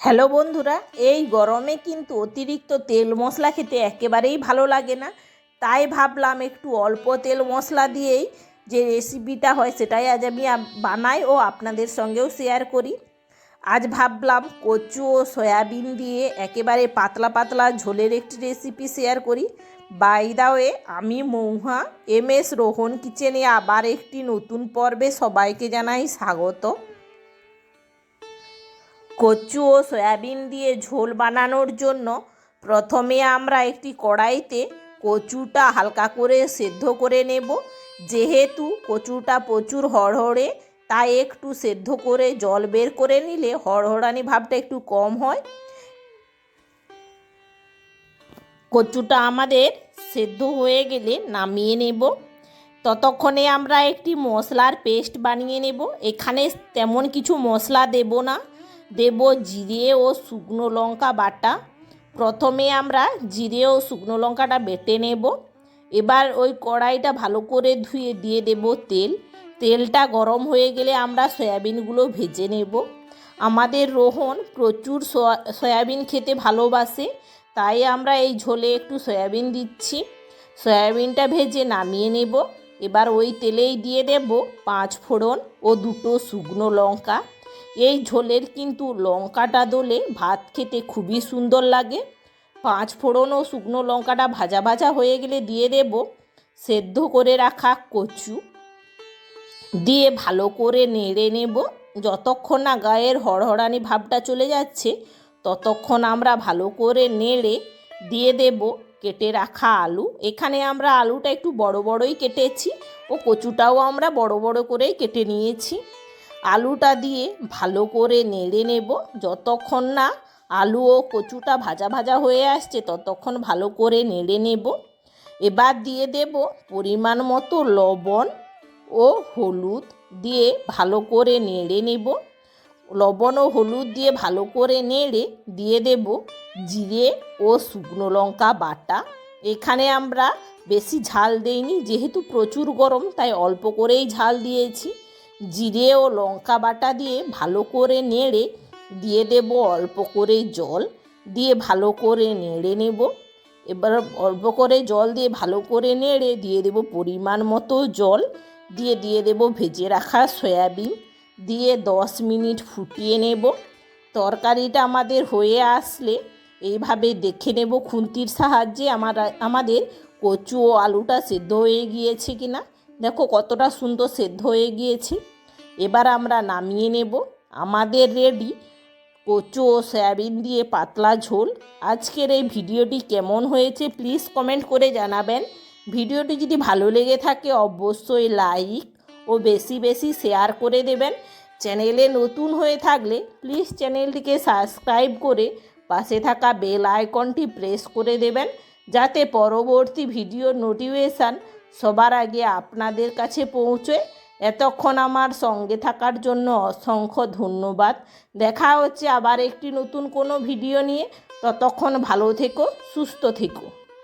Hello বন্ধুরা, এই গরমে কিন্তু অতিরিক্ত তেল মশলা খেতে একেবারেই ভালো লাগে না। তাই ভাবলাম একটু অল্প তেল মশলা দিয়েই যে রেসিপিটা হয় সেটাই আজ আমি বানাই ও আপনাদের সঙ্গেও শেয়ার করি। আজ ভাবলাম কচু ও সয়াবিন দিয়ে একেবারে পাতলা পাতলা ঝোলের একটি রেসিপি শেয়ার করি। বাই দ্য ওয়ে, আমি মৌহা MS রোহন কিচেনে আবার একটি নতুন পর্বে সবাইকে জানাই স্বাগত। কচু ও সয়াবিন দিয়ে ঝোল বানানোর জন্য প্রথমে আমরা একটি কড়াইতে কচুটা হালকা করে সেদ্ধ করে নেব। যেহেতু কচুটা প্রচুর হড়হড়ে, তাই একটু সেদ্ধ করে জল বের করে নিলে হড়হড়ানি ভাবটা একটু কম হয়। কচুটা আমাদের সেদ্ধ হয়ে গেলে নামিয়ে নেব। ততক্ষণে আমরা একটি মশলার পেস্ট বানিয়ে নেব। এখানে তেমন কিছু মশলা দেব না, দেব জিরে ও শুকনো লঙ্কা বাটা। প্রথমে আমরা জিরে ও শুকনো লঙ্কাটা বেটে নেব। এবার ওই কড়াইটা ভালো করে ধুয়ে দিয়ে দেব তেল। তেলটা গরম হয়ে গেলে আমরা সয়াবিনগুলো ভেজে নেব। আমাদের রোহন প্রচুর সয়াবিন খেতে ভালোবাসে, তাই আমরা এই ঝোলে একটু সয়াবিন দিচ্ছি। সয়াবিনটা ভেজে নামিয়ে নেব। এবার ওই তেলেই দিয়ে দেব 5 ফোড়ন ও 2টো শুকনো লঙ্কা। এই ঝোলের কিন্তু লঙ্কাটা দলে ভাত খেতে খুবই সুন্দর লাগে। 5 ফোড়ন ও শুকনো লঙ্কাটা ভাজা ভাজা হয়ে গেলে দিয়ে দেব সেদ্ধ করে রাখা কচু, দিয়ে ভালো করে নেড়ে নেব। যতক্ষণ না গায়ের হড়হড়ানি ভাবটা চলে যাচ্ছে ততক্ষণ আমরা ভালো করে নেড়ে দিয়ে দেব কেটে রাখা আলু। এখানে আমরা আলুটা একটু বড় বড়ই কেটেছি ও কচুটাও আমরা বড় বড় করেই কেটে নিয়েছি। আলুটা দিয়ে ভালো করে নেড়ে নেব। যতক্ষণ না আলু ও কচুটা ভাজা ভাজা হয়ে আসছে ততক্ষণ ভালো করে নেড়ে নেব। এবার দিয়ে দেব পরিমাণ মতো লবণ ও হলুদ, দিয়ে ভালো করে নেড়ে নেব। লবণ ও হলুদ দিয়ে ভালো করে নেড়ে দিয়ে দেব জিরে ও শুকনো লঙ্কা বাটা। এখানে আমরা বেশি ঝাল দেইনি, যেহেতু প্রচুর গরম তাই অল্প করেই ঝাল দিয়েছি। জিরে ও লঙ্কা বাটা দিয়ে ভালো করে নেড়ে দিয়ে দেব অল্প করে জল, দিয়ে ভালো করে নেড়ে নেব। এবার অল্প করে জল দিয়ে ভালো করে নেড়ে দিয়ে দেব পরিমাণ মতো জল, দিয়ে দেব ভেজে রাখা সয়াবিন, দিয়ে 10 মিনিট ফুটিয়ে নেব। তরকারিটা আমাদের হয়ে আসলে এইভাবে দেখে নেব খুন্তির সাহায্যে আমাদের কচু ও আলুটা সেদ্ধ হয়ে গিয়েছে কিনা। দেখো কতটা সুন্দর সেদ্ধ হয়ে গিয়েছে। এবার আমরা নামিয়ে নেব। আমাদের রেডি কচু ও সয়াবিন দিয়ে পাতলা ঝোল। আজকের এই ভিডিওটি কেমন হয়েছে প্লিজ কমেন্ট করে জানাবেন। ভিডিওটি যদি ভালো লেগে থাকে অবশ্যই লাইক ও বেশি বেশি শেয়ার করে দেবেন। চ্যানেলে নতুন হয়ে থাকলে প্লিজ চ্যানেলটিকে সাবস্ক্রাইব করে পাশে থাকা বেল আইকনটি প্রেস করে দেবেন, যাতে পরবর্তী ভিডিওর নোটিফিকেশান সবার আগে আপনাদের কাছে পৌঁছয়। এতক্ষণ আমার সঙ্গে থাকার জন্য অসংখ্য ধন্যবাদ। দেখা হচ্ছে আবার একটি নতুন কোনো ভিডিও নিয়ে। ততক্ষণ ভালো থেকো, সুস্থ থেকো।